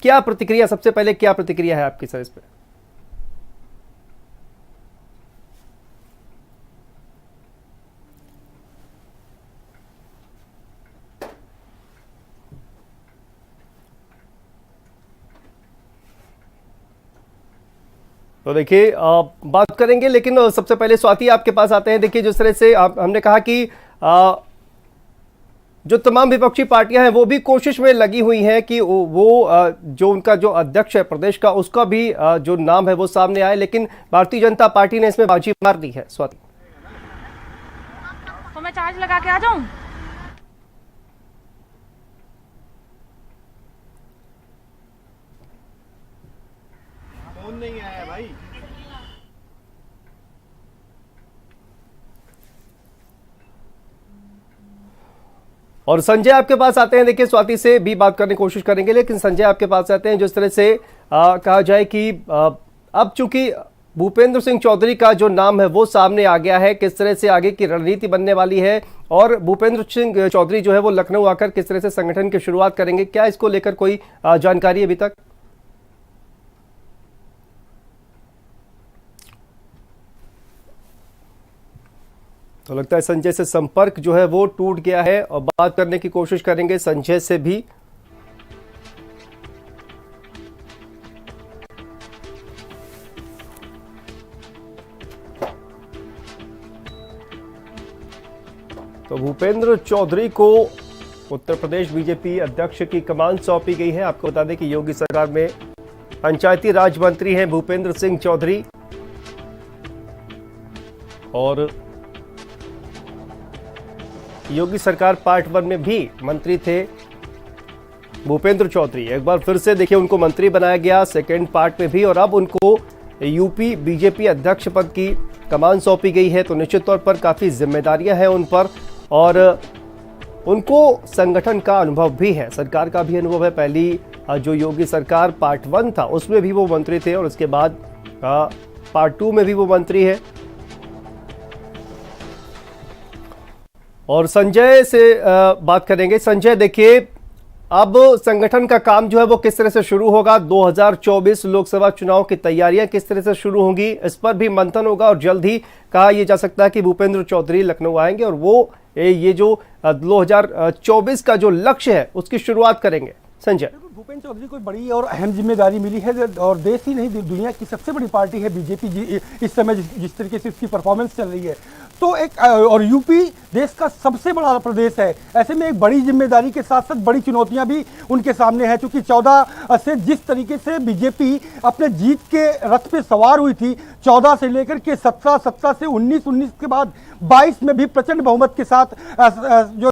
क्या प्रतिक्रिया, सबसे पहले क्या प्रतिक्रिया है आपकी सर इस पे? तो देखिए बात करेंगे, लेकिन सबसे पहले स्वाति आपके पास आते हैं। देखिए जिस तरह से हमने कहा कि जो तमाम विपक्षी पार्टियां हैं वो भी कोशिश में लगी हुई हैं कि वो जो उनका जो अध्यक्ष है प्रदेश का, उसका भी जो नाम है वो सामने आए, लेकिन भारतीय जनता पार्टी ने इसमें बाजी मार दी है। स्वाति, तो मैं चार्ज लगा के आ जाऊं? फोन नहीं आया भाई। और संजय आपके पास आते हैं। देखिए स्वाति से भी बात करने की कोशिश करेंगे, लेकिन संजय आपके पास आते हैं। जिस तरह से कहा जाए कि अब चूंकि भूपेंद्र सिंह चौधरी का जो नाम है वो सामने आ गया है, किस तरह से आगे की रणनीति बनने वाली है, और भूपेंद्र सिंह चौधरी जो है वो लखनऊ आकर किस तरह से संगठन की शुरुआत करेंगे, क्या इसको लेकर कोई जानकारी अभी तक? तो लगता है संजय से संपर्क जो है वो टूट गया है, और बात करने की कोशिश करेंगे संजय से भी। तो भूपेंद्र चौधरी को उत्तर प्रदेश बीजेपी अध्यक्ष की कमान सौंपी गई है। आपको बता दें कि योगी सरकार में पंचायती राज मंत्री हैं भूपेंद्र सिंह चौधरी, और योगी सरकार पार्ट 1 में भी मंत्री थे भूपेंद्र चौधरी। एक बार फिर से देखिए उनको मंत्री बनाया गया सेकेंड पार्ट में भी, और अब उनको यूपी बीजेपी अध्यक्ष पद की कमान सौंपी गई है। तो निश्चित तौर पर काफी जिम्मेदारियां हैं उन पर, और उनको संगठन का अनुभव भी है, सरकार का भी अनुभव है। पहली जो योगी सरकार पार्ट 1 था उसमें भी वो मंत्री थे, और उसके बाद पार्ट 2 में भी वो मंत्री है। और संजय से बात करेंगे। संजय देखिए, अब संगठन का काम जो है वो किस तरह से शुरू होगा, 2024 लोकसभा चुनाव की तैयारियां किस तरह से शुरू होंगी, इस पर भी मंथन होगा, और जल्द ही कहा यह जा सकता है कि भूपेंद्र चौधरी लखनऊ आएंगे और वो ये जो 2024 का जो लक्ष्य है उसकी शुरुआत करेंगे। संजय, भूपेंद्र चौधरी को बड़ी और अहम जिम्मेदारी मिली है, और देश ही नहीं दुनिया की सबसे बड़ी पार्टी है बीजेपी इस समय जिस तरीके से इसकी परफॉर्मेंस चल रही है, तो एक और यूपी देश का सबसे बड़ा प्रदेश है। ऐसे में एक बड़ी जिम्मेदारी के साथ साथ बड़ी चुनौतियां भी उनके सामने है, क्योंकि 14 से जिस तरीके से बीजेपी अपने जीत के रथ पे सवार हुई थी, 14 से लेकर के 17, 17 से 19, 19 के बाद 22 में भी प्रचंड बहुमत के साथ जो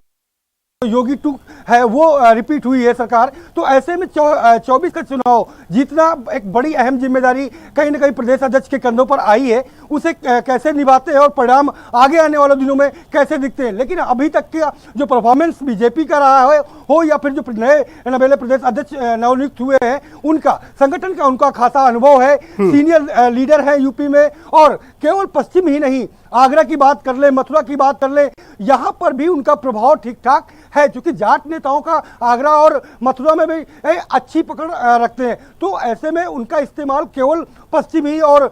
योगी 2 है वो रिपीट हुई है सरकार। तो ऐसे में 24 का चुनाव जीतना एक बड़ी अहम जिम्मेदारी कहीं ना कहीं प्रदेश अध्यक्ष के कंधों पर आई है। उसे कैसे निभाते हैं और परिणाम आगे आने वाले दिनों में कैसे दिखते हैं, लेकिन अभी तक का जो परफॉर्मेंस बीजेपी का रहा है हो या फिर जो नए नवेले प्रदेश अध्यक्ष नवनियुक्त हुए हैं उनका, संगठन का उनका खासा अनुभव है, सीनियर लीडर है यूपी में। और केवल पश्चिम ही नहीं, आगरा की बात कर ले, मथुरा की बात कर ले, यहाँ पर भी उनका प्रभाव ठीक ठाक है, क्योंकि जाट नेताओं का आगरा और मथुरा में भी अच्छी पकड़ रखते हैं। तो ऐसे में उनका इस्तेमाल केवल पश्चिमी और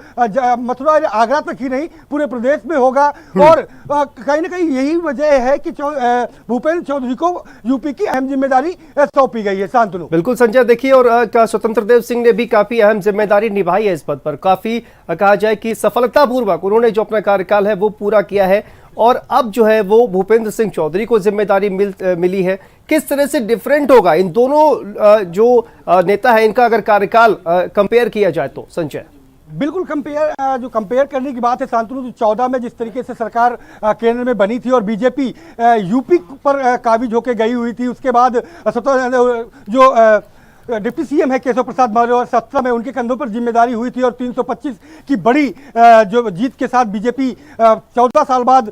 मथुरा आगरा तक ही नहीं पूरे प्रदेश में होगा। और कहीं ना कहीं यही वजह है कि भूपेंद्र चौधरी को यूपी की अहम जिम्मेदारी सौंपी गई है। शांतनु, बिल्कुल संजय, देखिए और स्वतंत्र देव सिंह ने भी काफी अहम जिम्मेदारी निभाई है इस पद पर, काफी कहा जाए कि सफलतापूर्वक उन्होंने जो अपना कार्यकाल है वो पूरा किया है, और अब जो है वो भूपेंद्र सिंह चौधरी को जिम्मेदारी मिली है। किस तरह से डिफरेंट होगा इन दोनों जो नेता है, इनका अगर कार्यकाल कंपेयर किया जाए तो? संजय, बिल्कुल कंपेयर करने की बात है शांतनु, तो 14 में जिस तरीके से सरकार केंद्र में बनी थी और बीजेपी यूपी पर काबिज होकर गई हुई थी, उसके बाद जो डिप्टी सीएम है केशव प्रसाद मौर्य, और 17 में उनके कंधों पर जिम्मेदारी हुई थी, और 325 की बड़ी जो जीत के साथ बीजेपी 14 साल बाद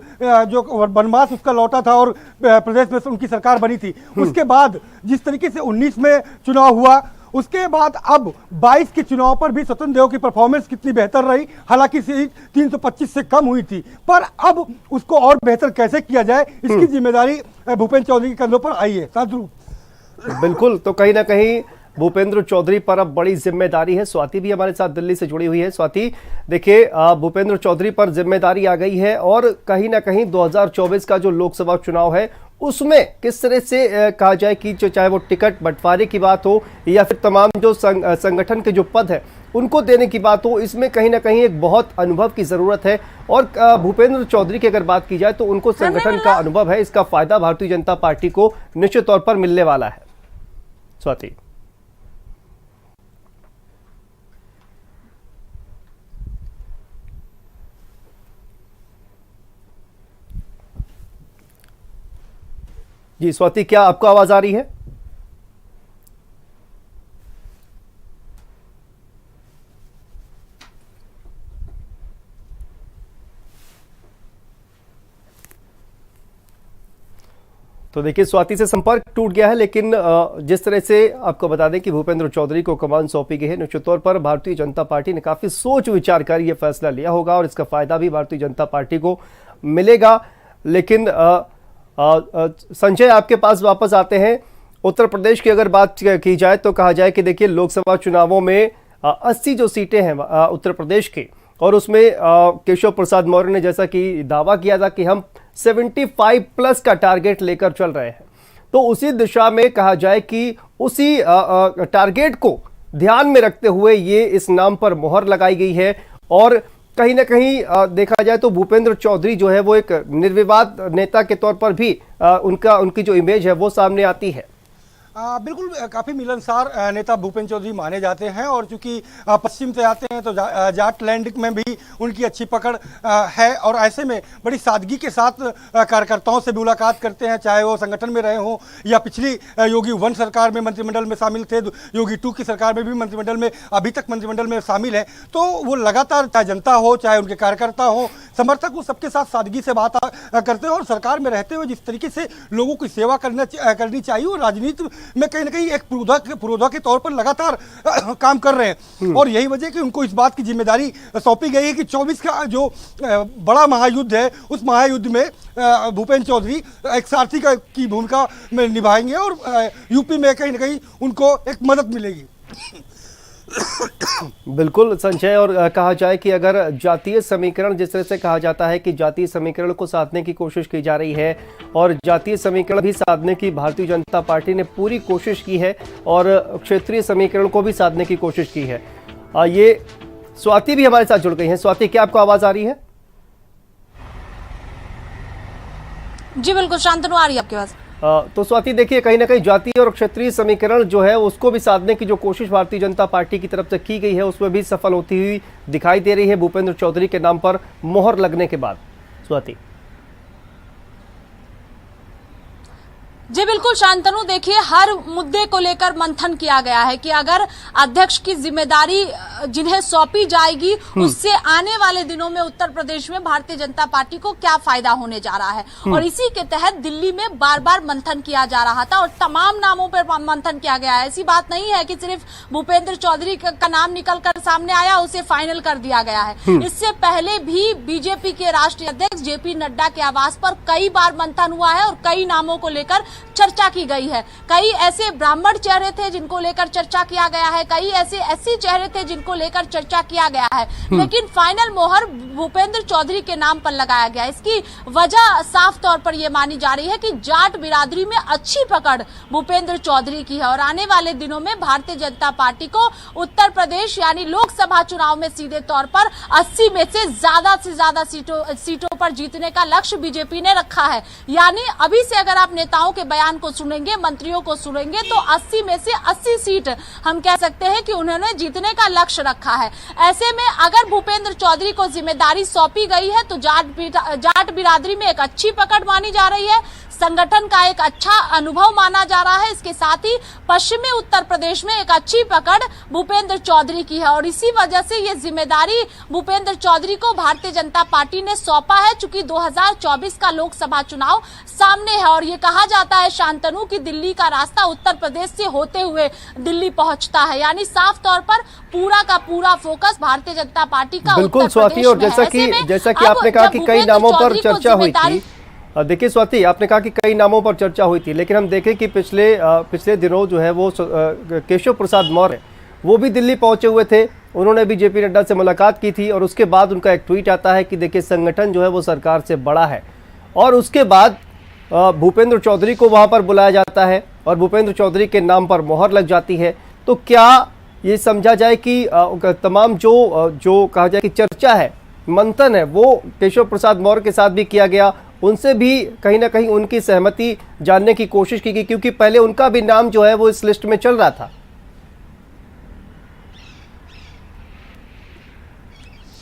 जो वनवास उसका लौटा था और प्रदेश में उनकी सरकार बनी थी। उसके बाद जिस तरीके से 19 में चुनाव हुआ, उसके बाद अब 22 के चुनाव पर भी स्वतंत्र देव की परफॉर्मेंस कितनी बेहतर रही, हालांकि सीट 325 से कम हुई थी, पर अब उसको और बेहतर कैसे किया जाए इसकी जिम्मेदारी भूपेंद्र चौधरी के कंधों पर आई है। बिल्कुल, तो कहीं ना कहीं भूपेंद्र चौधरी पर अब बड़ी जिम्मेदारी है। स्वाति भी हमारे साथ दिल्ली से जुड़ी हुई है। स्वाति, देखिए भूपेंद्र चौधरी पर जिम्मेदारी आ गई है और कहीं ना कहीं 2024 का जो लोकसभा चुनाव है उसमें किस तरह से कहा जाए कि चाहे वो टिकट बंटवारे की बात हो या फिर तमाम जो संगठन के जो पद है उनको देने की बात हो, इसमें कहीं ना कहीं एक बहुत अनुभव की जरूरत है। और भूपेंद्र चौधरी की अगर बात की जाए तो उनको संगठन का अनुभव है, इसका फायदा भारतीय जनता पार्टी को निश्चित तौर पर मिलने वाला है। स्वाति, जी स्वाति, क्या आपको आवाज आ रही है? तो देखिए स्वाति से संपर्क टूट गया है, लेकिन जिस तरह से आपको बता दें कि भूपेंद्र चौधरी को कमान सौंपी गई है, निश्चित तौर पर भारतीय जनता पार्टी ने काफी सोच विचार कर यह फैसला लिया होगा और इसका फायदा भी भारतीय जनता पार्टी को मिलेगा। लेकिन संजय, आपके पास वापस आते हैं। उत्तर प्रदेश की अगर बात की जाए तो कहा जाए कि देखिए लोकसभा चुनावों में 80 जो सीटें हैं उत्तर प्रदेश की, और उसमें केशव प्रसाद मौर्य ने जैसा कि दावा किया था कि हम 75 प्लस का टारगेट लेकर चल रहे हैं, तो उसी दिशा में कहा जाए कि उसी टारगेट को ध्यान में रखते हुए ये इस नाम पर मोहर लगाई गई है। और कहीं ना कहीं देखा जाए तो भूपेंद्र चौधरी जो है वो एक निर्विवाद नेता के तौर पर भी उनकी जो इमेज है वो सामने आती है। बिल्कुल, काफ़ी मिलनसार नेता भूपेंद्र चौधरी माने जाते हैं और चूंकि पश्चिम से आते हैं तो जाट लैंड में भी उनकी अच्छी पकड़ है और ऐसे में बड़ी सादगी के साथ कार्यकर्ताओं से भी मुलाकात करते हैं, चाहे वो संगठन में रहे हों या पिछली योगी 1 सरकार में मंत्रिमंडल में शामिल थे, योगी 2 की सरकार में भी मंत्रिमंडल में अभी तक मंत्रिमंडल में शामिल है। तो वो लगातार चाहे जनता हो चाहे उनके कार्यकर्ता हो समर्थक, वो सबके साथ सादगी से बात करते हैं और सरकार में रहते हुए जिस तरीके से लोगों की सेवा करनी चाहिए वो राजनीति में कहीं ना कहीं एक पुरोधा के तौर पर लगातार काम कर रहे हैं। और यही वजह कि उनको इस बात की जिम्मेदारी सौंपी गई है कि 24 का जो बड़ा महायुद्ध है उस महायुद्ध में भूपेंद्र चौधरी एक सारथी की भूमिका में निभाएंगे और यूपी में कहीं ना कहीं उनको एक मदद मिलेगी। बिल्कुल संजय, और कहा जाए कि अगर जातीय समीकरण जिस तरह से कहा जाता है कि जातीय समीकरण को साधने की कोशिश की जा रही है और जातीय समीकरण भी साधने की भारतीय जनता पार्टी ने पूरी कोशिश की है और क्षेत्रीय समीकरण को भी साधने की कोशिश की है। ये स्वाति भी हमारे साथ जुड़ गई हैं। स्वाति, क्या आपको आवाज आ रही है? जी बिल्कुल, शांतनु आ रही है आपके पास। तो स्वाति देखिए, कहीं ना कहीं जातीय और क्षेत्रीय समीकरण जो है उसको भी साधने की जो कोशिश भारतीय जनता पार्टी की तरफ से की गई है उसमें भी सफल होती हुई दिखाई दे रही है भूपेंद्र चौधरी के नाम पर मोहर लगने के बाद। स्वाति जी बिल्कुल शांतनु, देखिए हर मुद्दे को लेकर मंथन किया गया है कि अगर अध्यक्ष की जिम्मेदारी जिन्हें सौंपी जाएगी उससे आने वाले दिनों में उत्तर प्रदेश में भारतीय जनता पार्टी को क्या फायदा होने जा रहा है। और इसी के तहत दिल्ली में बार बार मंथन किया जा रहा था और तमाम नामों पर मंथन किया गया है। ऐसी बात नहीं है कि सिर्फ भूपेंद्र चौधरी का नाम निकल कर सामने आया उसे फाइनल कर दिया गया है। इससे पहले भी बीजेपी के राष्ट्रीय अध्यक्ष जेपी नड्डा के आवास पर कई बार मंथन हुआ है और कई नामों को लेकर चर्चा की गई है। कई ऐसे ब्राह्मण चेहरे थे जिनको लेकर चर्चा किया गया है, कई ऐसे एससी चेहरे थे जिनको लेकर चर्चा किया गया है, लेकिन फाइनल मोहर भूपेंद्र चौधरी के नाम पर लगाया गया। इसकी वजह साफ तौर पर यह मानी जा रही है कि जाट बिरादरी में अच्छी पकड़ भूपेंद्र चौधरी की है और आने वाले दिनों में भारतीय जनता पार्टी को उत्तर प्रदेश यानी लोकसभा चुनाव में सीधे तौर पर 80 में से ज्यादा सीटों पर जीतने का लक्ष्य बीजेपी ने रखा है। यानी अभी से अगर आप नेताओं के बयान को सुनेंगे, मंत्रियों को सुनेंगे तो 80 में से 80 सीट हम कह सकते हैं कि उन्होंने जीतने का लक्ष्य रखा है। ऐसे में अगर भूपेंद्र चौधरी को जिम्मेदारी सौंपी गई है तो जाट बिरादरी में एक अच्छी पकड़ मानी जा रही है, संगठन का एक अच्छा अनुभव माना जा रहा है। इसके साथ ही पश्चिमी उत्तर प्रदेश में एक अच्छी पकड़ भूपेंद्र चौधरी की है और इसी वजह से ये जिम्मेदारी भूपेंद्र चौधरी को भारतीय जनता पार्टी ने सौंपा है, चूंकि 2024 का लोकसभा चुनाव सामने है और ये कहा जाता है शांतनु की दिल्ली का रास्ता उत्तर प्रदेश से होते हुए दिल्ली पहुंचता है। यानी साफ तौर पर पूरा का पूरा फोकस भारतीय जनता पार्टी का बिल्कुल स्वाति, और जैसा कि आपने कहा कि कई नामों पर चर्चा हुई थी, देखिए स्वाति, आपने कहा कि कई नामों पर चर्चा हुई थी, लेकिन हम देखें कि पिछले दिनों जो है वो केशव प्रसाद मौर्य वो भी दिल्ली पहुंचे हुए थे। उन्होंने भी जेपी नड्डा से मुलाकात की थी और उसके बाद उनका एक ट्वीट आता है कि देखिए संगठन जो है वो सरकार से बड़ा है, और उसके बाद भूपेंद्र चौधरी को वहां पर बुलाया जाता है और भूपेंद्र चौधरी के नाम पर मोहर लग जाती है। तो क्या ये समझा जाए कि तमाम जो कहा जाए कि चर्चा है, मंथन है, वो केशव प्रसाद मौर्य के साथ भी किया गया, उनसे भी कहीं ना कहीं उनकी सहमति जानने की कोशिश की गई, क्योंकि पहले उनका भी नाम जो है वो इस लिस्ट में चल रहा था।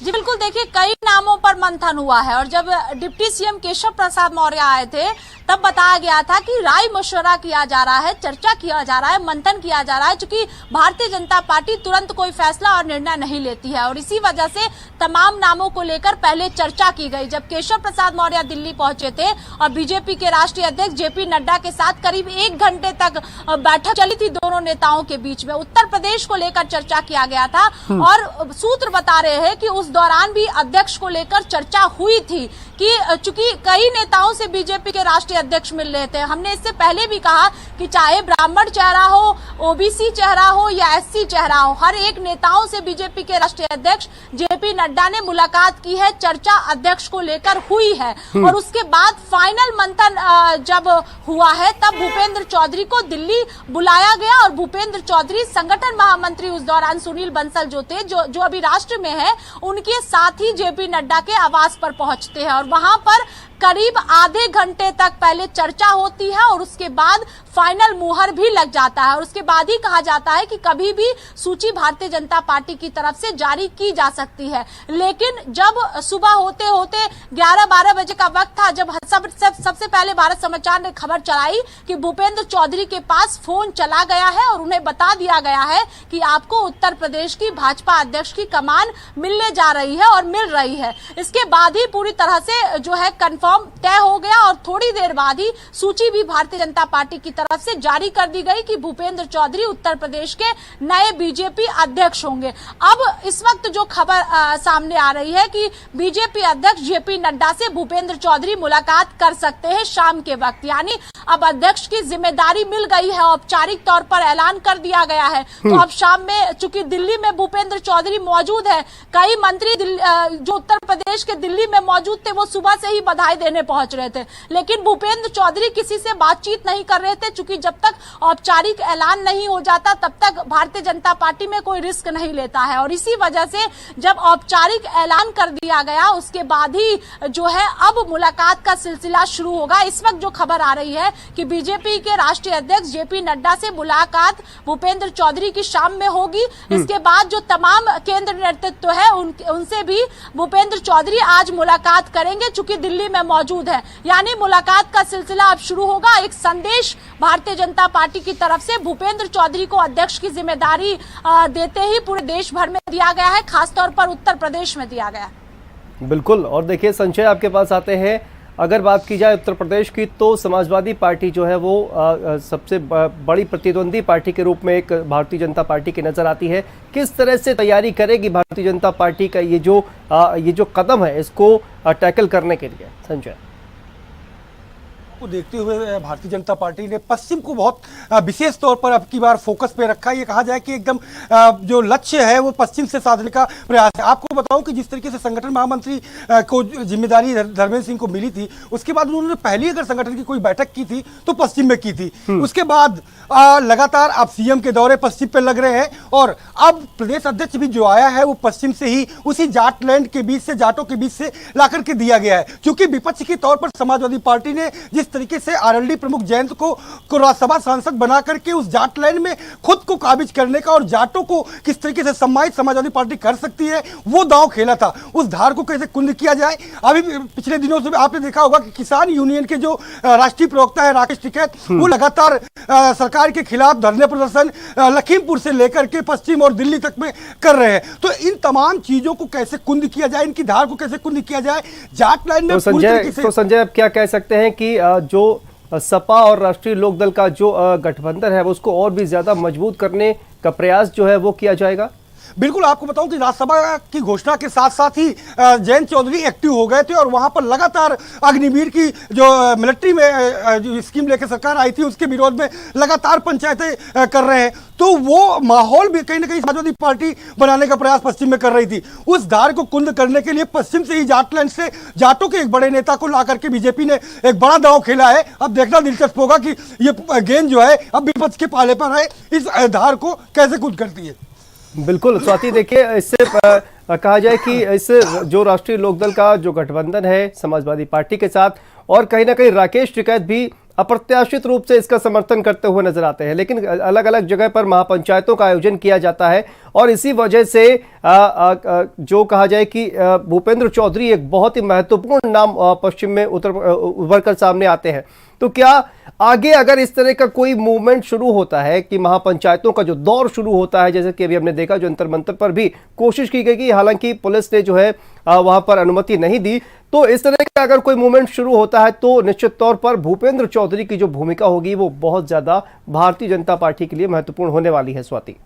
जी बिल्कुल, देखिए कई नामों पर मंथन हुआ है और जब डिप्टी सीएम केशव प्रसाद मौर्य आए थे तब बताया गया था कि राय मशवरा किया जा रहा है, चर्चा किया जा रहा है, मंथन किया जा रहा है, क्योंकि भारतीय जनता पार्टी तुरंत कोई फैसला और निर्णय नहीं लेती है और इसी वजह से तमाम नामों को लेकर पहले चर्चा की गई। जब केशव प्रसाद मौर्य दिल्ली पहुंचे थे और बीजेपी के राष्ट्रीय अध्यक्ष जेपी नड्डा के साथ करीब 1 घंटे तक बैठक चली थी दोनों नेताओं के बीच में, उत्तर प्रदेश को लेकर चर्चा किया गया था और सूत्र बता रहे हैं कि उस दौरान भी अध्यक्ष को लेकर चर्चा हुई थी कि चूंकि कई नेताओं से बीजेपी के राष्ट्रीय अध्यक्ष मिल रहे थे। हमने इससे पहले भी कहा कि चाहे ब्राह्मण चेहरा हो, ओबीसी चेहरा हो या एससी चेहरा हो, हर एक नेताओं से बीजेपी के राष्ट्रीय अध्यक्ष जेपी नड्डा ने मुलाकात की है, चर्चा अध्यक्ष को लेकर हुई है और उसके बाद फाइनल मंथन जब हुआ है तब भूपेंद्र चौधरी को दिल्ली बुलाया गया और भूपेंद्र चौधरी संगठन महामंत्री उस दौरान सुनील बंसल जो थे, जो अभी राष्ट्र में है, उनके साथ ही जेपी नड्डा के आवास पर पहुंचते हैं और वहां पर करीब आधे घंटे तक पहले चर्चा होती है और उसके बाद फाइनल मुहर भी लग जाता है और उसके बाद ही कहा जाता है कि कभी भी सूची भारतीय जनता पार्टी की तरफ से जारी की जा सकती है। लेकिन जब सुबह होते होते 11-12 बजे का वक्त था जब सबसे पहले भारत समाचार ने खबर चलाई कि भूपेंद्र चौधरी के पास फोन चला गया है और उन्हें बता दिया गया है कि आपको उत्तर प्रदेश की भाजपा अध्यक्ष की कमान मिलने जा रही है और मिल रही है। इसके बाद ही पूरी तरह से जो है कंफर्म तय हो गया और थोड़ी देर बाद ही सूची भी भारतीय जनता पार्टी की तरफ से जारी कर दी गई कि भूपेंद्र चौधरी उत्तर प्रदेश के नए बीजेपी अध्यक्ष होंगे। अब इस वक्त जो खबर सामने आ रही है कि बीजेपी अध्यक्ष जेपी नड्डा से भूपेंद्र चौधरी मुलाकात कर सकते हैं शाम के वक्त, यानी अब अध्यक्ष की जिम्मेदारी मिल गई है, औपचारिक तौर पर ऐलान कर दिया गया है। तो अब शाम में चूंकि दिल्ली में भूपेंद्र चौधरी मौजूद है, कई मंत्री जो उत्तर प्रदेश के दिल्ली में मौजूद थे वो सुबह से ही बधाई देने पहुंच रहे थे, लेकिन भूपेंद्र चौधरी किसी से बातचीत नहीं कर रहे थे, क्योंकि जब तक औपचारिक ऐलान नहीं हो जाता तब तक भारतीय जनता पार्टी में कोई रिस्क नहीं लेता है और इसी वजह से जब औपचारिक ऐलान कर दिया गया उसके बाद ही जो है अब मुलाकात का सिलसिला शुरू होगा। इस वक्त जो खबर आ रही है कि बीजेपी के राष्ट्रीय अध्यक्ष जेपी नड्डा से मुलाकात भूपेंद्र चौधरी की शाम में होगी। इसके बाद जो तमाम केंद्र नेतृत्व है उनसे भी भूपेंद्र चौधरी आज मुलाकात करेंगे, चूंकि दिल्ली में मौजूद है, यानी मुलाकात का सिलसिला अब शुरू होगा। एक संदेश भारतीय जनता पार्टी की तरफ से भूपेंद्र चौधरी को अध्यक्ष की जिम्मेदारी देते ही पूरे देश भर में दिया गया है, खासतौर पर उत्तर प्रदेश में दिया गया। बिल्कुल, और देखिए संजय आपके पास आते हैं, अगर बात की जाए उत्तर प्रदेश की तो समाजवादी पार्टी जो है वो सबसे बड़ी प्रतिद्वंदी पार्टी के रूप में एक भारतीय जनता पार्टी की नजर आती है। किस तरह से तैयारी करेगी भारतीय जनता पार्टी का ये जो कदम है इसको टैकल करने के लिए संजय? को देखते हुए भारतीय जनता पार्टी ने पश्चिम को बहुत विशेष तौर पर अब की बार फोकस पे रखा है। ये कहा जाए कि एकदम जो लक्ष्य है वो पश्चिम से साधने का प्रयास है। आपको बताऊं कि जिस तरीके से संगठन महामंत्री को जिम्मेदारी धर्मेंद्र सिंह को मिली थी, उसके बाद उन्होंने पहली अगर संगठन की कोई बैठक की थी तो पश्चिम में की थी। उसके बाद लगातार अब सीएम के दौरे पश्चिम पे लग रहे हैं और अब प्रदेश अध्यक्ष भी जो आया है वो पश्चिम से ही उसी जाटलैंड के बीच से, जाटों के बीच से ला करके दिया गया है। क्योंकि विपक्ष के तौर पर समाजवादी पार्टी ने जिस तरीके से आरएलडी प्रमुख जयंत को राज्यसभा सांसद बना करके उस जाटलैंड में खुद को काबिज करने का और जाटों को किस तरीके से सम्मानित समाजवादी पार्टी कर सकती है वो दांव खेला था। उस धार को कैसे कुंद किया जाए। अभी पिछले दिनों से आपने देखा होगा कि किसान यूनियन के जो राष्ट्रीय प्रवक्ता है राकेश टिकैत, वो लगातार सरकार के खिलाफ धरने प्रदर्शन लखीमपुर से लेकर के पश्चिम और दिल्ली तक में कर रहे हैं। तो इन तमाम चीजों को कैसे कुंद किया जाए, इनकी धार को कैसे कुंद किया जाए जाटलैंड में। तो संजय अब क्या कह सकते हैं कि जो सपा और राष्ट्रीय लोकदल का जो गठबंधन है उसको और भी ज्यादा मजबूत करने का प्रयास जो है वो किया जाएगा? बिल्कुल, आपको बताऊं कि राज्यसभा की घोषणा के साथ साथ ही जयंत चौधरी एक्टिव हो गए थे और वहां पर लगातार अग्निवीर की जो मिलिट्री में जो स्कीम लेकर सरकार आई थी उसके विरोध में लगातार पंचायतें कर रहे हैं। तो वो माहौल भी कहीं ना कहीं समाजवादी पार्टी बनाने का प्रयास पश्चिम में कर रही थी। उस धार को कुंद करने के लिए पश्चिम से ही जाटलैंड से जाटों के एक बड़े नेता को ला करके बीजेपी ने एक बड़ा दांव खेला है। अब देखना दिलचस्प होगा कि ये गेंद जो है अब विपक्ष के पाले पर है, इस धार को कैसे कूद करती है। बिल्कुल स्वाति, देखिए इससे कहा जाए कि इस जो राष्ट्रीय लोकदल का जो गठबंधन है समाजवादी पार्टी के साथ, और कहीं ना कहीं राकेश टिकैत भी अप्रत्याशित रूप से इसका समर्थन करते हुए नजर आते हैं, लेकिन अलग अलग जगह पर महापंचायतों का आयोजन किया जाता है और इसी वजह से जो कहा जाए कि भूपेंद्र चौधरी एक बहुत ही महत्वपूर्ण नाम पश्चिम में उभर कर सामने आते हैं। तो क्या आगे अगर इस तरह का कोई मूवमेंट शुरू होता है कि महापंचायतों का जो दौर शुरू होता है, जैसे कि अभी हमने देखा जो जंतर मंतर पर भी कोशिश की गई कि हालांकि पुलिस ने जो है वहां पर अनुमति नहीं दी, तो इस तरह का अगर कोई मूवमेंट शुरू होता है तो निश्चित तौर पर भूपेंद्र चौधरी की जो भूमिका होगी वो बहुत ज्यादा भारतीय जनता पार्टी के लिए महत्वपूर्ण होने वाली है। स्वाति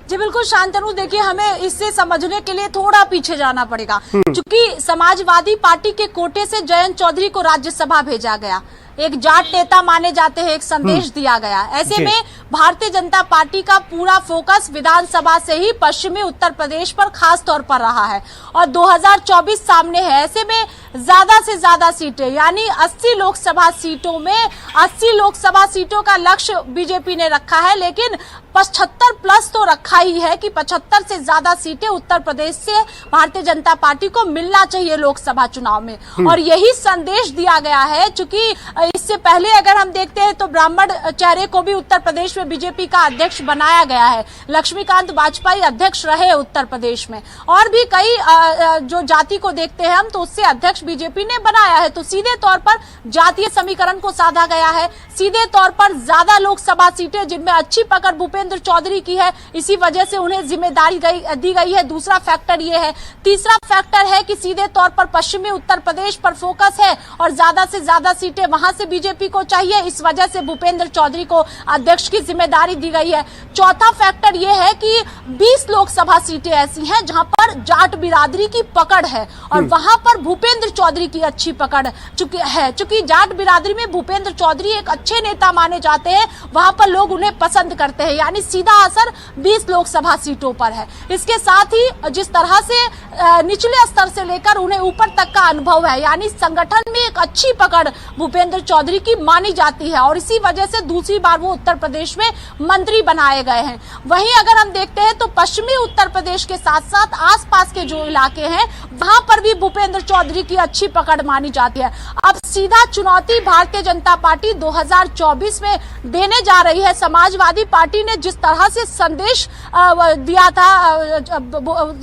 जी बिल्कुल शांतनु, देखिए हमें इससे समझने के लिए थोड़ा पीछे जाना पड़ेगा। क्योंकि समाजवादी पार्टी के कोटे से जयंत चौधरी को राज्यसभा भेजा गया, एक जाट नेता माने जाते हैं, एक संदेश दिया गया। ऐसे में भारतीय जनता पार्टी का पूरा फोकस विधानसभा से ही पश्चिमी उत्तर प्रदेश पर खास तौर पर रहा है और 2024 सामने है। ऐसे में ज्यादा से ज्यादा सीटें यानी 80 लोकसभा सीटों में 80 लोकसभा सीटों का लक्ष्य बीजेपी ने रखा है, लेकिन 75 प्लस तो रखा ही है कि 75 से ज्यादा सीटें उत्तर प्रदेश से भारतीय जनता पार्टी को मिलना चाहिए लोकसभा चुनाव में, और यही संदेश दिया गया है। चूंकि इससे पहले अगर हम देखते हैं तो ब्राह्मण चेहरे को भी उत्तर प्रदेश में बीजेपी का अध्यक्ष बनाया गया है, लक्ष्मीकांत वाजपेयी अध्यक्ष रहे उत्तर प्रदेश में, और भी कई जो जाति को देखते हैं हम तो उससे अध्यक्ष बीजेपी ने बनाया है। तो सीधे तौर पर जातीय समीकरण को साधा गया है, सीधे तौर पर ज्यादा लोकसभा सीटें जिनमें अच्छी पकड़ भूपेंद्र चौधरी की है, इसी वजह से उन्हें जिम्मेदारी दी गई है। दूसरा फैक्टर ये है। तीसरा फैक्टर है कि सीधे तौर पर पश्चिमी उत्तर प्रदेश पर फोकस है और ज्यादा से ज्यादा सीटें वहां से बीजेपी को चाहिए, इस वजह से भूपेंद्र चौधरी को अध्यक्ष की जिम्मेदारी दी गई है। चौथा फैक्टर यह है कि 20 लोकसभा सीटें ऐसी हैं जहां पर जाट बिरादरी की पकड़ है और वहां पर भूपेंद्र चौधरी की अच्छी पकड़ है। चूंकि जाट बिरादरी में भूपेंद्र चौधरी एक अच्छे नेता माने जाते हैं, वहां पर लोग उन्हें पसंद करते हैं, यानी सीधा असर 20 लोकसभा सीटों पर है। इसके साथ ही जिस तरह से निचले स्तर से लेकर उन्हें ऊपर तक का अनुभव है, यानी संगठन में एक अच्छी पकड़ भूपेंद्र चौधरी की मानी जाती है और इसी वजह से दूसरी बार वो उत्तर प्रदेश में मंत्री बनाए गए हैं। वहीं अगर हम देखते हैं तो पश्चिमी उत्तर प्रदेश के साथ साथ आसपास के जो इलाके हैं वहां पर भी भूपेंद्र चौधरी की अच्छी पकड़ मानी जाती है। अब सीधा चुनौती भारतीय जनता पार्टी 2024 में देने जा रही है। समाजवादी पार्टी ने जिस तरह से संदेश दिया था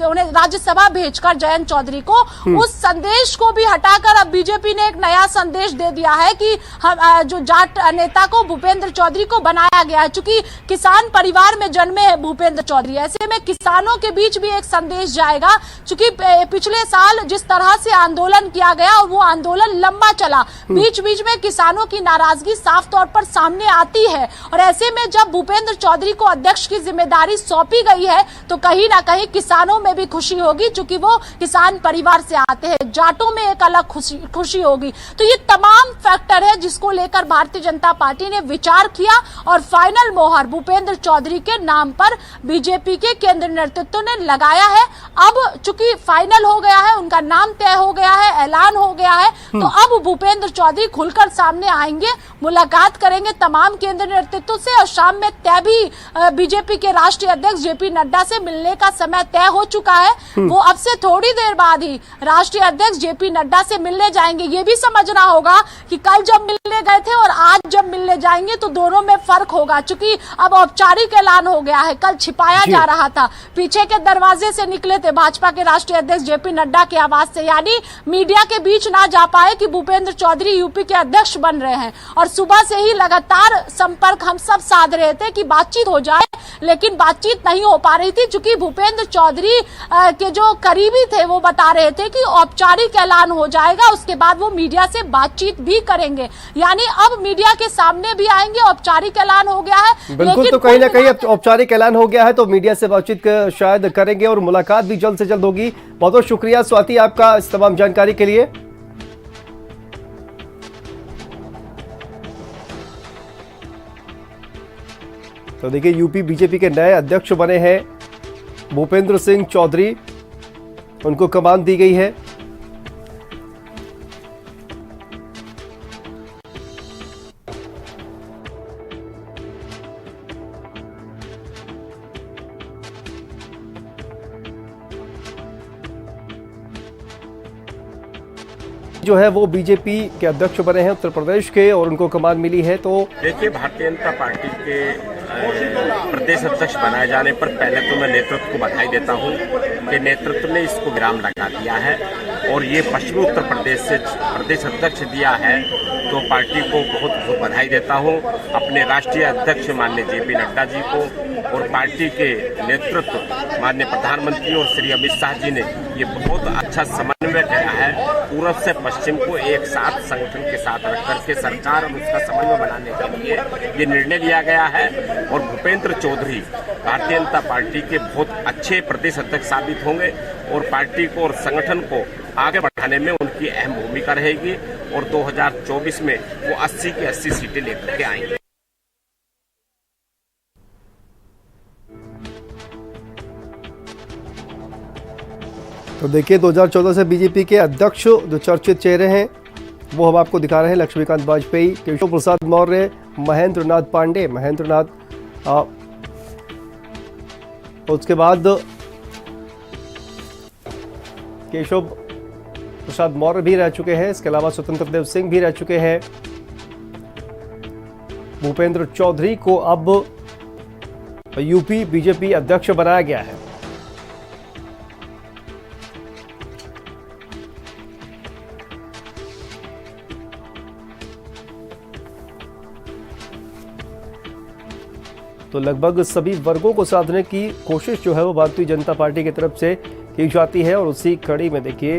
उन्हें राज्यसभा भेजकर जयंत चौधरी को, उस संदेश को भी हटाकर अब बीजेपी ने एक नया संदेश दे दिया है कि हम जो जाट नेता को भूपेंद्र चौधरी को बनाया गया है। चूंकि किसान परिवार में जन्मे हैं भूपेंद्र चौधरी, ऐसे में किसानों के बीच भी एक संदेश जाएगा। चूंकि पिछले साल जिस तरह से आंदोलन किया गया और वो आंदोलन लंबा चला, बीच बीच में किसानों की नाराजगी साफ तौर पर सामने आती है और ऐसे में जब भूपेंद्र चौधरी को अध्यक्ष की जिम्मेदारी सौंपी गई है तो कहीं ना कहीं किसानों में भी खुशी होगी, चूंकि वो किसान परिवार से आते हैं, जाटों में एक अलग खुशी होगी। तो ये तमाम फैक्टर है जिसको लेकर भारतीय जनता पार्टी ने विचार किया और फाइनल मोहर भूपेंद्र चौधरी के नाम पर बीजेपी के केंद्रीय नेतृत्व ने लगाया है। अब चूंकि फाइनल हो गया है, उनका नाम तय हो गया है, ऐलान हो गया है, तो अब भूपेंद्र चौधरी खुलकर सामने आएंगे, मुलाकात करेंगे तमाम केंद्रीय नेतृत्व से और शाम में तय भी बीजेपी के राष्ट्रीय अध्यक्ष जेपी नड्डा से मिलने का समय तय हो चुका है। वो अब से थोड़ी देर बाद ही राष्ट्रीय अध्यक्ष जेपी नड्डा से मिलने जाएंगे। ये भी समझना होगा कि कल जब मिलने गए थे और आज जब मिलने जाएंगे तो दोनों में फर्क होगा, क्योंकि अब औपचारिक ऐलान हो गया है, कल छिपाया जा रहा था, पीछे के दरवाजे से निकले थे भाजपा के राष्ट्रीय अध्यक्ष जेपी नड्डा के आवास से, यानी मीडिया के बीच ना जा पाए कि भूपेंद्र चौधरी यूपी के अध्यक्ष बन रहे हैं। और सुबह से ही लगातार संपर्क हम सब साध रहे थे कि बातचीत हो जाए, लेकिन बातचीत नहीं हो पा रही थी, क्योंकि भूपेंद्र चौधरी के जो करीबी थे वो बता रहे थे कि औपचारिक ऐलान हो जाएगा, उसके बाद वो मीडिया से बातचीत भी करेंगे। करेंगे, यानी अब मीडिया के सामने भी आएंगे। औपचारिक ऐलान हो गया है। बिल्कुल, तो कहीं ना कहीं अब औपचारिक ऐलान हो गया है, तो मीडिया से बातचीत शायद करेंगे और मुलाकात भी जल्द से जल्द होगी। बहुत बहुत शुक्रिया स्वाति आपका इस तमाम जानकारी के लिए। तो देखिए, यूपी बीजेपी के नए अध्यक्ष बने हैं भूपेंद्र सिंह चौधरी, उनको कमान दी गई है। जो है वो बीजेपी के अध्यक्ष बने हैं उत्तर प्रदेश के, और उनको कमान मिली है। तो देखिए, भारतीय जनता पार्टी के प्रदेश अध्यक्ष बनाए जाने पर पहले तो मैं नेतृत्व को बधाई देता हूं कि नेतृत्व ने इसको विराम लगा दिया है, और ये पश्चिमी उत्तर प्रदेश से प्रदेश अध्यक्ष दिया है, तो पार्टी को बहुत बहुत बधाई देता हूं। अपने राष्ट्रीय अध्यक्ष माननीय जेपी नड्डा जी को और पार्टी के नेतृत्व माननीय प्रधानमंत्री और श्री अमित शाह जी ने ये बहुत अच्छा समन्वय किया है। पूर्व से पश्चिम को एक साथ संगठन के साथ रख करके सरकार और उसका समन्वय बनाने के लिए ये निर्णय लिया गया है, और भूपेंद्र चौधरी भारतीय जनता पार्टी के बहुत अच्छे प्रदेश अध्यक्ष साबित होंगे, और पार्टी को और संगठन को आगे बढ़ाने में उनकी अहम भूमिका रहेगी, और 2024 में वो 80 की 80 सीटें लेकर के आएंगे। तो देखिए, 2014 से बीजेपी के अध्यक्ष जो चर्चित चेहरे हैं वो हम आपको दिखा रहे हैं। लक्ष्मीकांत वाजपेयी, केशव प्रसाद मौर्य, महेंद्र नाथ पांडे, उसके बाद केशव प्रसाद मौर्य भी रह चुके हैं। इसके अलावा स्वतंत्र देव सिंह भी रह चुके हैं। भूपेंद्र चौधरी को अब यूपी बीजेपी अध्यक्ष बनाया गया है। तो लगभग सभी वर्गों को साधने की कोशिश जो है वो भारतीय जनता पार्टी की तरफ से की जाती है, और उसी कड़ी में देखिए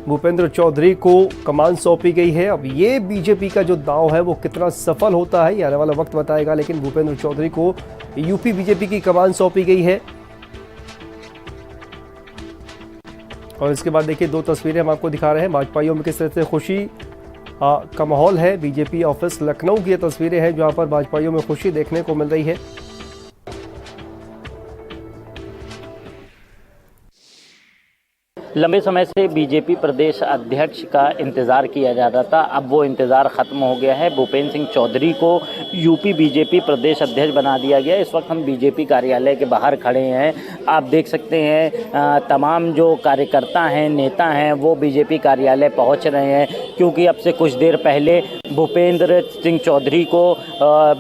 भूपेंद्र चौधरी को कमान सौंपी गई है। अब ये बीजेपी का जो दांव है वो कितना सफल होता है ये आने वाला वक्त बताएगा, लेकिन भूपेंद्र चौधरी को यूपी बीजेपी की कमान सौंपी गई है। और इसके बाद देखिए, दो तस्वीरें हम आपको दिखा रहे हैं। भाजपाइयों में किस तरह से खुशी का माहौल है। बीजेपी ऑफिस लखनऊ की ये तस्वीरें हैं जहां पर भाजपाइयों में खुशी देखने को मिल रही है। लंबे समय से बीजेपी प्रदेश अध्यक्ष का इंतज़ार किया जा रहा था, अब वो इंतज़ार ख़त्म हो गया है। भूपेंद्र सिंह चौधरी को यूपी बीजेपी प्रदेश अध्यक्ष बना दिया गया। इस वक्त हम बीजेपी कार्यालय के बाहर खड़े हैं। आप देख सकते हैं तमाम जो कार्यकर्ता हैं, नेता हैं, वो बीजेपी कार्यालय पहुंच रहे हैं, क्योंकि अब से कुछ देर पहले भूपेंद्र सिंह चौधरी को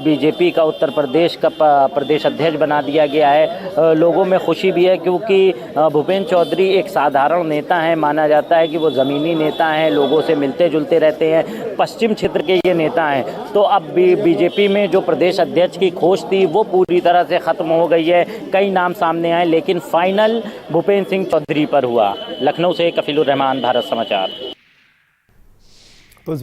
बीजेपी का उत्तर प्रदेश का प्रदेश अध्यक्ष बना दिया गया है। लोगों में खुशी भी है, क्योंकि भूपेंद्र चौधरी एक साधारण नेता हैं। माना जाता है कि वो ज़मीनी नेता हैं, लोगों से मिलते जुलते रहते हैं, पश्चिम क्षेत्र के ये नेता हैं। तो अब बीजेपी में जो प्रदेश अध्यक्ष की खोज थी वो पूरी तरह से ख़त्म हो गई है। कई नाम सामने आए, लेकिन फाइनल भूपेंद्र सिंह चौधरी पर हुआ। लखनऊ से कफीलुर रहमान, भारत समाचार। तो